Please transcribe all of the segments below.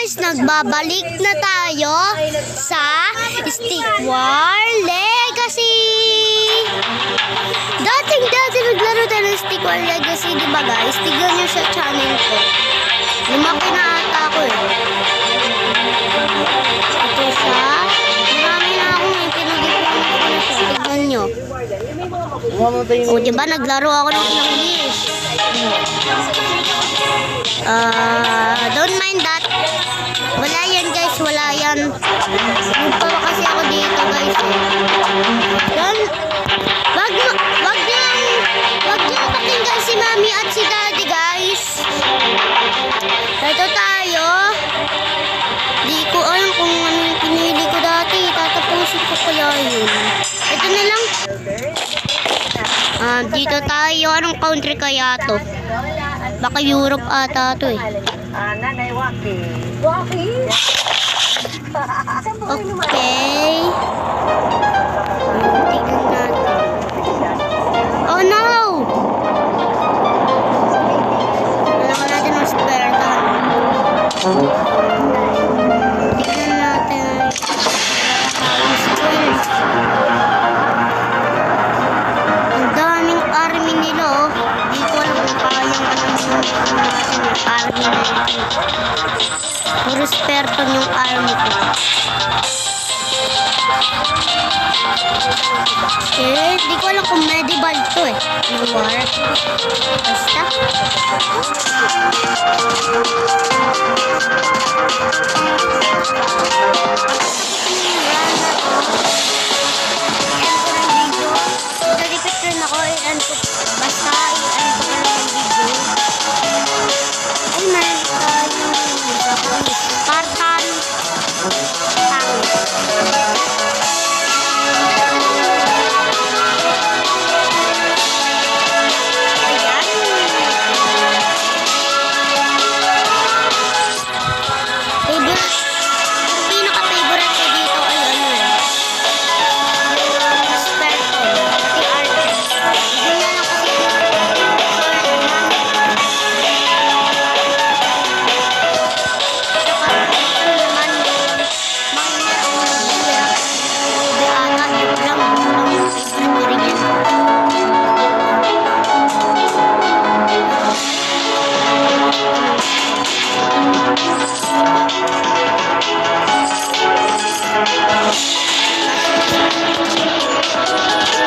guys, nagbabalik na tayo sa Stick War Legacy. Dati naglaro tayo ng Stick War Legacy, di ba guys? Tignan nyo sa channel ko. Lumaki na ata ako eh. Ito siya. Marami na akong pinag-ipuan ko na siya. Tignan nyo. O diba, naglaro ako ng English. Don't mind that. Wala yan guys, wala yan. Nagpawa kasi ako dito guys. Yan. Wag niyo pakinggan si mami at si daddy guys. Ito tayo. Di ko alam kung ano yung pinili ko dati. Tatapusin ko kaya yun. Ito na lang. Dito tayo. Anong country kaya to? Baka Europe ata to eh. Nanay Waki. Okay. Tingnan natin. Oh no! Kailangan natin ng spare time. Tingnan natin. Ang daming army nila oh. Di ko alam kung kayang army na ito. Puro spare time yung army ko. Eh, di ko alam kung medieval to eh. Yung war. Basta. Nag-repeat ako, i-end ko. Basta, i-end ko na lang yung video. Ay, meron tayong Spartan.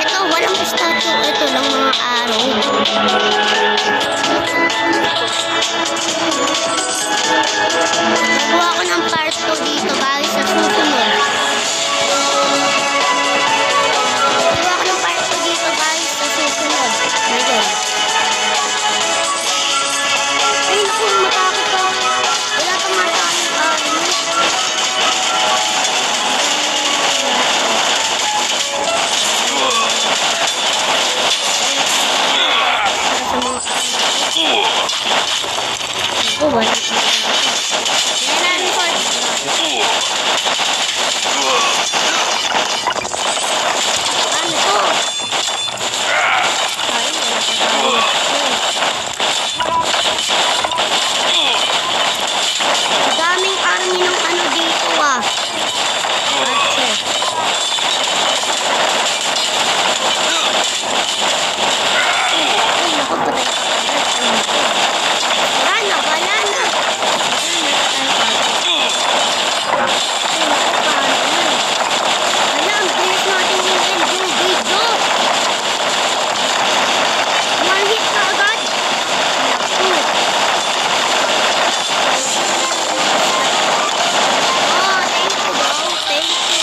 Ito, walang statue. Ito lang mga araw. Nakuha ko ng part 2 dito guys sa susunod. Nakuha ko ng part 2 dito guys sa susunod. Ngayon. Ay, naku, matakot ko. Wala pang matakot. Oh, wala. Yan na, ano to? Daming army ng ano dito ah. Ay, naku, patay. Wala na. Alam, bilis natin yung end yung video. One hit na agad. Oh, thank you bro. Thank you.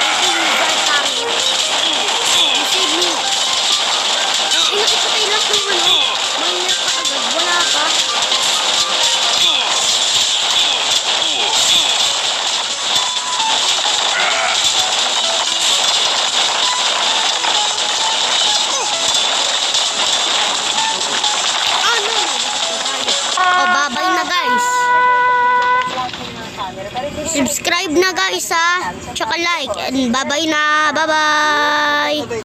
Thank you, you saved me. Ay, nakipatay lang kung ano. May net pa agad. Wala pa. Babay na guys. Subscribe na guys ha. Tsaka like. And babay na. Bye bye.